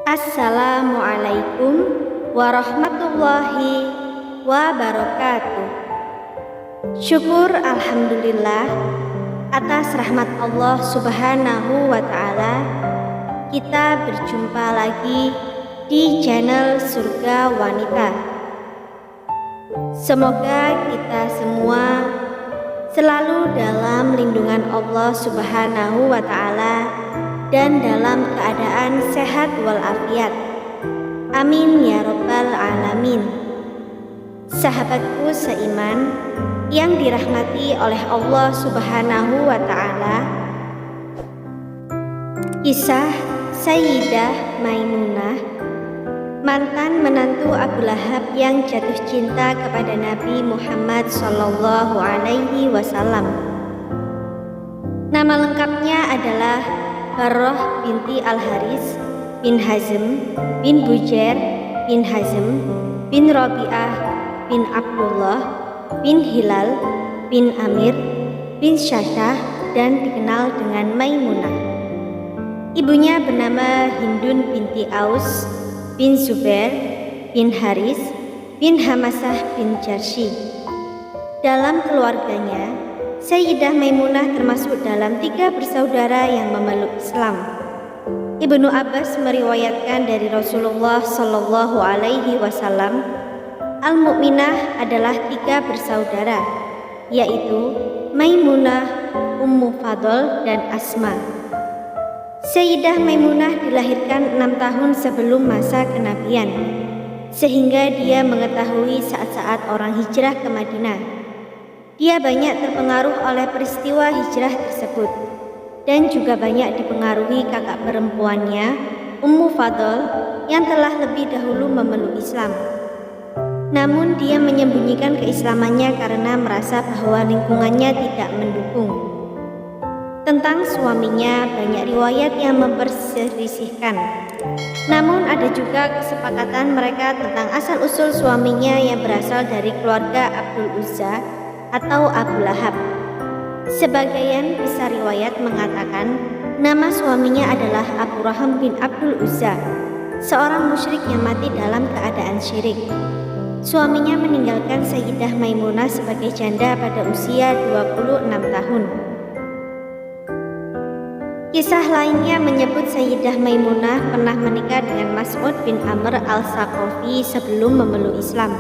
Assalamualaikum warahmatullahi wabarakatuh. Syukur alhamdulillah atas rahmat Allah Subhanahu wa ta'ala, kita berjumpa lagi di channel Surga Wanita. Semoga kita semua selalu dalam lindungan Allah Subhanahu wa ta'ala dan dalam keadaan sehat walafiat. Amin ya rabbal alamin. Sahabatku seiman yang dirahmati oleh Allah Subhanahu wa ta'ala, kisah Sayyidah Maimunah, mantan menantu Abu Lahab yang jatuh cinta kepada Nabi Muhammad Sallallahu Alaihi Wasallam. Nama lengkapnya adalah Barroh binti Al-Haris bin Hazm bin Bujair bin Hazm bin Rabi'ah bin Abdullah bin Hilal bin Amir bin Syasyah dan dikenal dengan Maimunah. Ibunya bernama Hindun binti Aus bin Zubair bin Haris bin Hamasah bin Jarshi. Dalam keluarganya, Sayyidah Maimunah termasuk dalam 3 bersaudara yang memeluk Islam. Ibnu Abbas meriwayatkan dari Rasulullah Sallallahu Alaihi Wasallam, Al-Mu'minah adalah 3 bersaudara, yaitu Maimunah, Ummu Fadl, dan Asma. Sayyidah Maimunah dilahirkan 6 tahun sebelum masa kenabian, sehingga dia mengetahui saat-saat orang hijrah ke Madinah. Dia banyak terpengaruh oleh peristiwa hijrah tersebut dan juga banyak dipengaruhi kakak perempuannya, Ummu Fadl, yang telah lebih dahulu memeluk Islam. Namun dia menyembunyikan keislamannya karena merasa bahwa lingkungannya tidak mendukung. Tentang suaminya banyak riwayat yang memperselisihkan. Namun ada juga kesepakatan mereka tentang asal-usul suaminya yang berasal dari keluarga Abdul Uzza atau Abu Lahab. Sebagian besar riwayat mengatakan nama suaminya adalah Abu Raham bin Abdul Uzza, seorang musyrik yang mati dalam keadaan syirik. Suaminya meninggalkan Sayyidah Maimunah sebagai janda pada usia 26 tahun. Kisah lainnya menyebut Sayyidah Maimunah pernah menikah dengan Mas'ud bin Amr al-Saqafi sebelum memeluk Islam.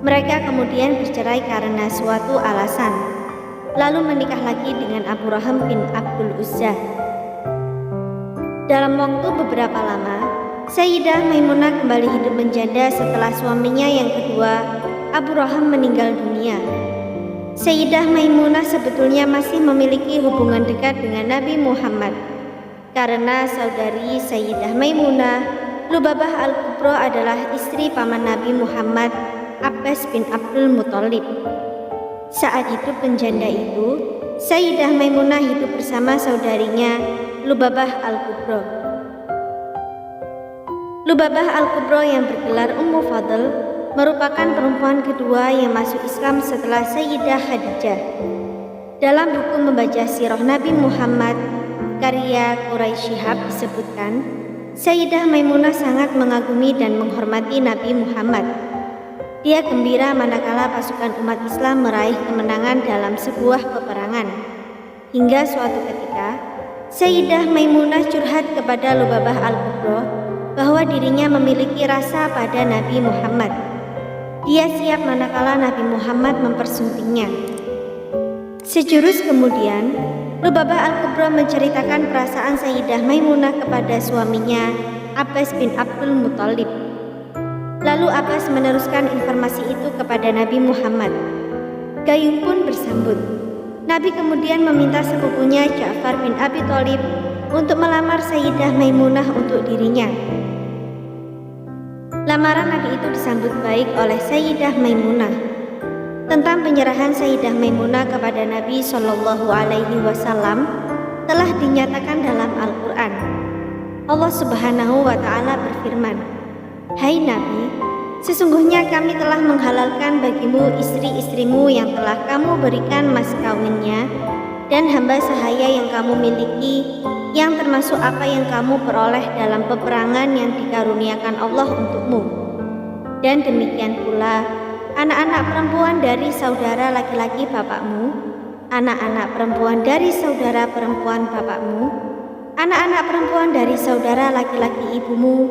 Mereka kemudian bercerai karena suatu alasan, lalu menikah lagi dengan Abu Raham bin Abdul Uzza. Dalam waktu beberapa lama, Sayyidah Maimunah kembali hidup menjanda setelah suaminya yang kedua, Abu Raham, meninggal dunia. Sayyidah Maimunah sebetulnya masih memiliki hubungan dekat dengan Nabi Muhammad, karena saudari Sayyidah Maimunah, Lubabah Al-Kubra, adalah istri paman Nabi Muhammad, Abbas bin Abdul Muthalib. Saat hidup penjanda itu, Sayyidah Maimunah hidup bersama saudarinya Lubabah Al-Kubra. Lubabah Al-Kubra yang bergelar Ummu Fadl merupakan perempuan kedua yang masuk Islam setelah Sayyidah Khadijah. Dalam buku membaca sirah Nabi Muhammad karya Quraisy Shihab disebutkan, Sayyidah Maimunah sangat mengagumi dan menghormati Nabi Muhammad. Dia gembira manakala pasukan umat Islam meraih kemenangan dalam sebuah peperangan. Hingga suatu ketika, Sayyidah Maimunah curhat kepada Lubabah Al-Kubra bahwa dirinya memiliki rasa pada Nabi Muhammad. Dia siap manakala Nabi Muhammad mempersuntingnya. Sejurus kemudian, Lubabah Al-Kubra menceritakan perasaan Sayyidah Maimunah kepada suaminya, Abbas bin Abdul Muthalib. Lalu Abbas meneruskan informasi itu kepada Nabi Muhammad. Gayung pun bersambut. Nabi kemudian meminta sepupunya Ja'far bin Abi Thalib untuk melamar Sayyidah Maimunah untuk dirinya. Lamaran Nabi itu disambut baik oleh Sayyidah Maimunah. Tentang penyerahan Sayyidah Maimunah kepada Nabi Shallallahu Alaihi Wasallam telah dinyatakan dalam Al-Quran. Allah Subhanahu wa ta'ala berfirman, "Hai Nabi, sesungguhnya kami telah menghalalkan bagimu istri-istrimu yang telah kamu berikan mas kawinnya dan hamba sahaya yang kamu miliki yang termasuk apa yang kamu peroleh dalam peperangan yang dikaruniakan Allah untukmu. Dan demikian pula anak-anak perempuan dari saudara laki-laki bapakmu, anak-anak perempuan dari saudara perempuan bapakmu, anak-anak perempuan dari saudara laki-laki ibumu,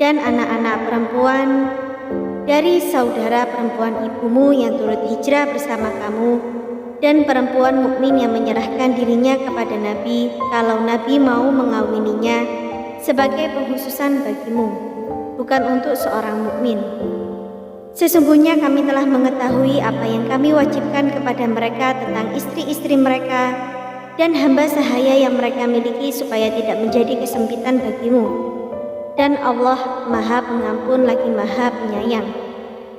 dan anak-anak perempuan dari saudara perempuan ibumu yang turut hijrah bersama kamu, dan perempuan mukmin yang menyerahkan dirinya kepada Nabi kalau Nabi mau mengawininya sebagai pengkhususan bagimu, bukan untuk seorang mukmin. Sesungguhnya kami telah mengetahui apa yang kami wajibkan kepada mereka tentang istri-istri mereka dan hamba sahaya yang mereka miliki supaya tidak menjadi kesempitan bagimu. Dan Allah Maha Pengampun lagi Maha Penyayang.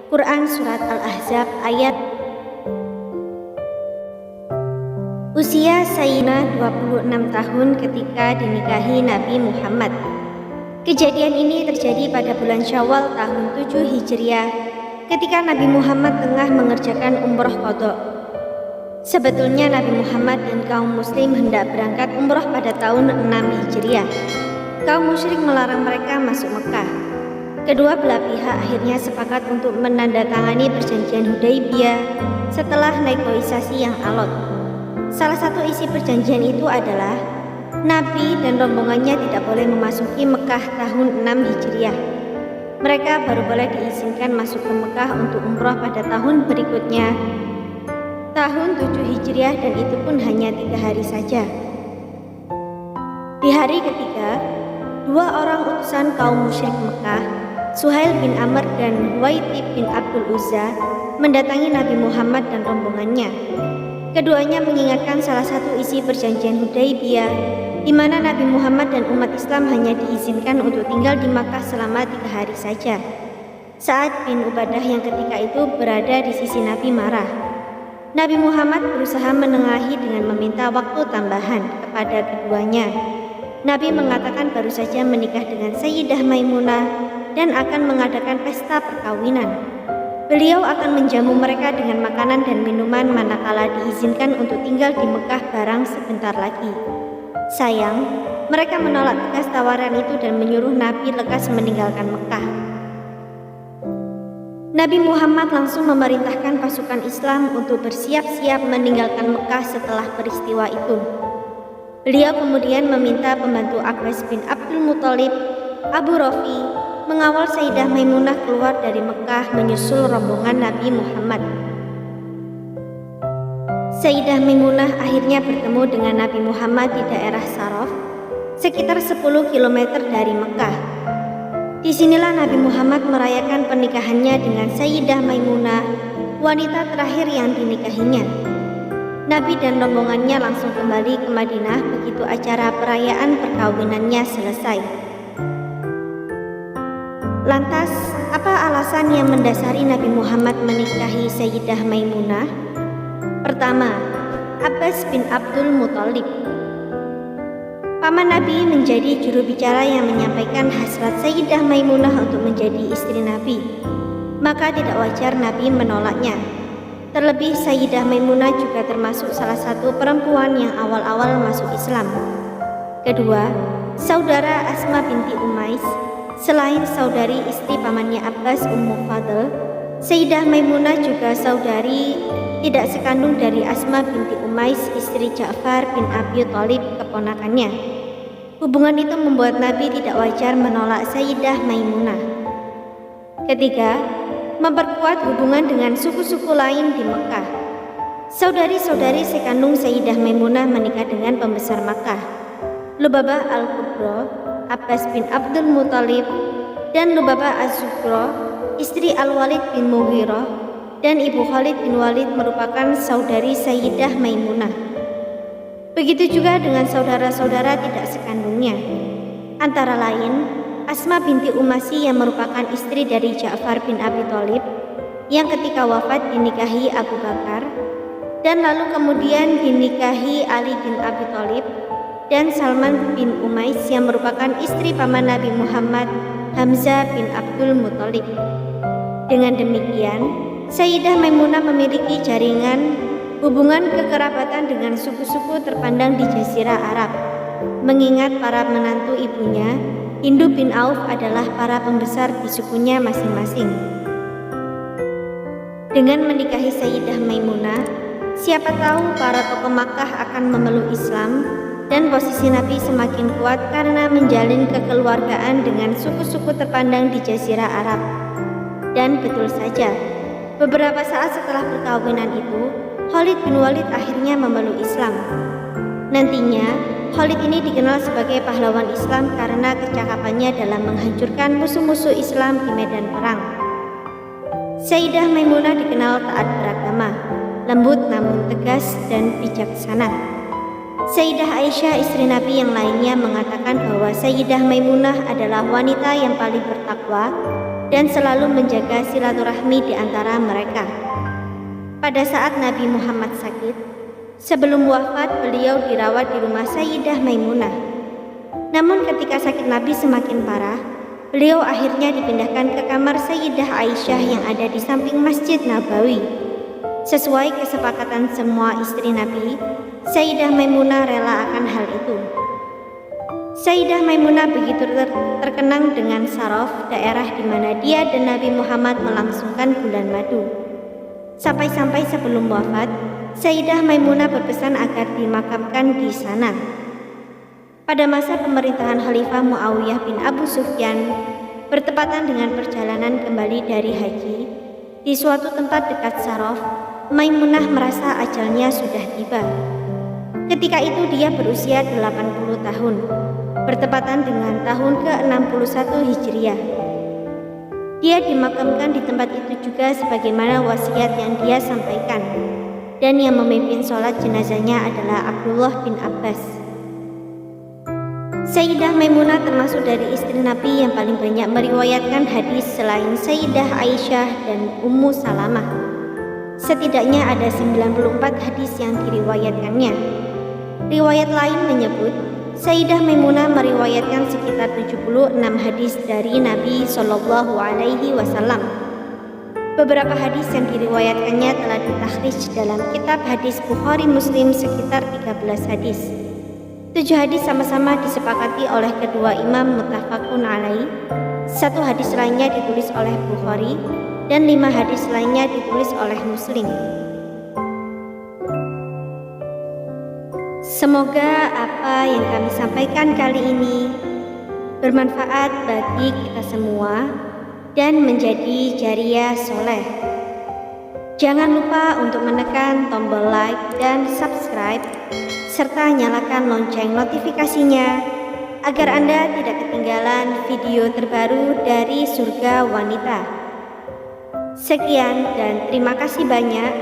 Quran Surat Al-Ahzab ayat. Usia Sayyidina 26 tahun ketika dinikahi Nabi Muhammad. Kejadian ini terjadi pada bulan Syawal tahun 7 Hijriah ketika Nabi Muhammad tengah mengerjakan umroh qadha. Sebetulnya Nabi Muhammad dan kaum muslim hendak berangkat umroh pada tahun 6 Hijriah. Kaum musyrik melarang mereka masuk Mekah. Kedua belah pihak akhirnya sepakat untuk menandatangani perjanjian Hudaybiyah setelah negosiasi yang alot. Salah satu isi perjanjian itu adalah Nabi dan rombongannya tidak boleh memasuki Mekah tahun 6 Hijriah. Mereka baru boleh diizinkan masuk ke Mekah untuk umroh pada tahun berikutnya, tahun 7 Hijriah, dan itu pun hanya 3 hari saja. Di hari ketiga, dua orang utusan kaum musyrik Mekah, Suhail bin Amr dan Huwaitib bin Abdul Uzza, mendatangi Nabi Muhammad dan rombongannya. Keduanya mengingatkan salah satu isi perjanjian Hudaybiyah, di mana Nabi Muhammad dan umat Islam hanya diizinkan untuk tinggal di Makkah selama 3 hari saja. Sa'ad bin Ubadah yang ketika itu berada di sisi Nabi marah. Nabi Muhammad berusaha menengahi dengan meminta waktu tambahan kepada keduanya. Nabi mengatakan baru saja menikah dengan Sayyidah Maimunah dan akan mengadakan pesta perkawinan. Beliau akan menjamu mereka dengan makanan dan minuman manakala diizinkan untuk tinggal di Mekah barang sebentar lagi. Sayang, mereka menolak tegas tawaran itu dan menyuruh Nabi lekas meninggalkan Mekah. Nabi Muhammad langsung memerintahkan pasukan Islam untuk bersiap-siap meninggalkan Mekah setelah peristiwa itu. Beliau kemudian meminta pembantu Abbas bin Abdul Muthalib, Abu Rafi, mengawal Sayyidah Maimunah keluar dari Mekah menyusul rombongan Nabi Muhammad. Sayyidah Maimunah akhirnya bertemu dengan Nabi Muhammad di daerah Saraf, sekitar 10 km dari Mekah. Disinilah Nabi Muhammad merayakan pernikahannya dengan Sayyidah Maimunah, wanita terakhir yang dinikahinya. Nabi dan rombongannya langsung kembali ke Madinah begitu acara perayaan perkawinannya selesai. Lantas, apa alasan yang mendasari Nabi Muhammad menikahi Sayyidah Maimunah? Pertama, Abbas bin Abdul Muthalib. Paman Nabi menjadi juru bicara yang menyampaikan hasrat Sayyidah Maimunah untuk menjadi istri Nabi. Maka tidak wajar Nabi menolaknya. Terlebih Sayyidah Maimunah juga termasuk salah satu perempuan yang awal-awal masuk Islam. Kedua, saudara Asma binti Umais. Selain saudari istri pamannya Abbas Ummu Fadl, Sayyidah Maimunah juga saudari tidak sekandung dari Asma binti Umais, istri Ja'far bin Abi Thalib, keponakannya. Hubungan itu membuat Nabi tidak wajar menolak Sayyidah Maimunah. Ketiga, memperkuat hubungan dengan suku-suku lain di Mekah. Saudari-saudari sekandung Sayyidah Maimunah menikah dengan pembesar Makkah, Lubabah Al-Kubra, Abbas bin Abdul Muthalib, dan Lubabah Az-Zuhra, istri Al-Walid bin Mughirah, dan ibu Khalid bin Walid merupakan saudari Sayyidah Maimunah. Begitu juga dengan saudara-saudara tidak sekandungnya, antara lain Asma binti Umayyah yang merupakan istri dari Ja'far bin Abi Thalib yang ketika wafat dinikahi Abu Bakar dan lalu kemudian dinikahi Ali bin Abi Thalib, dan Salman bin Umais yang merupakan istri paman Nabi Muhammad, Hamzah bin Abdul Muthalib. Dengan demikian, Sayyidah Maimunah memiliki jaringan hubungan kekerabatan dengan suku-suku terpandang di Jazirah Arab. mengingat para menantu ibunya, Hindu bin Auf, adalah para pembesar di sukunya masing-masing. Dengan menikahi Sayyidah Maimunah, siapa tahu para tokoh Makkah akan memeluk Islam dan posisi Nabi semakin kuat karena menjalin kekeluargaan dengan suku-suku terpandang di Jazirah Arab. Dan betul saja, beberapa saat setelah perkawinan itu, Khalid bin Walid akhirnya memeluk Islam. Nantinya, Khalid ini dikenal sebagai pahlawan Islam karena kecakapannya dalam menghancurkan musuh-musuh Islam di medan perang. Sayyidah Maimunah dikenal taat beragama, lembut namun tegas dan bijaksana. Sayyidah Aisyah, istri Nabi yang lainnya, mengatakan bahwa Sayyidah Maimunah adalah wanita yang paling bertakwa dan selalu menjaga silaturahmi di antara mereka. Pada saat Nabi Muhammad sakit, sebelum wafat beliau dirawat di rumah Sayyidah Maimunah. Namun ketika sakit Nabi semakin parah, beliau akhirnya dipindahkan ke kamar Sayyidah Aisyah yang ada di samping Masjid Nabawi. Sesuai kesepakatan semua istri Nabi, Sayyidah Maimunah rela akan hal itu. Sayyidah Maimunah begitu terkenang dengan Saraf, daerah di mana dia dan Nabi Muhammad melangsungkan bulan madu. Sampai-sampai sebelum wafat, Sayyidah Maimunah berpesan agar dimakamkan di sana. Pada masa pemerintahan Khalifah Muawiyah bin Abu Sufyan, bertepatan dengan perjalanan kembali dari haji, di suatu tempat dekat Saraf, Maimunah merasa ajalnya sudah tiba. Ketika itu dia berusia 80 tahun, bertepatan dengan tahun ke-61 Hijriah. Dia dimakamkan di tempat itu juga sebagaimana wasiat yang dia sampaikan, dan yang memimpin sholat jenazahnya adalah Abdullah bin Abbas. Sayyidah Maimunah termasuk dari istri Nabi yang paling banyak meriwayatkan hadis selain Sayyidah Aisyah dan Ummu Salamah. Setidaknya ada 94 hadis yang diriwayatkannya. Riwayat lain menyebut Sayyidah Maimunah meriwayatkan sekitar 76 hadis dari Nabi Shallallahu Alaihi Wasallam. Beberapa hadis yang diriwayatkannya telah ditakhrij dalam kitab hadis Bukhari Muslim sekitar 13 hadis. 7 hadis sama-sama disepakati oleh kedua imam muttafaqun alaih. 1 hadis lainnya ditulis oleh Bukhari dan 5 hadis lainnya ditulis oleh Muslim. Semoga apa yang kami sampaikan kali ini bermanfaat bagi kita semua dan menjadi jariah soleh. Jangan lupa untuk menekan tombol like dan subscribe serta nyalakan lonceng notifikasinya agar Anda tidak ketinggalan video terbaru dari Surga Wanita. Sekian dan terima kasih banyak.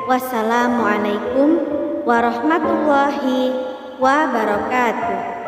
Wassalamualaikum warahmatullahi wabarakatuh.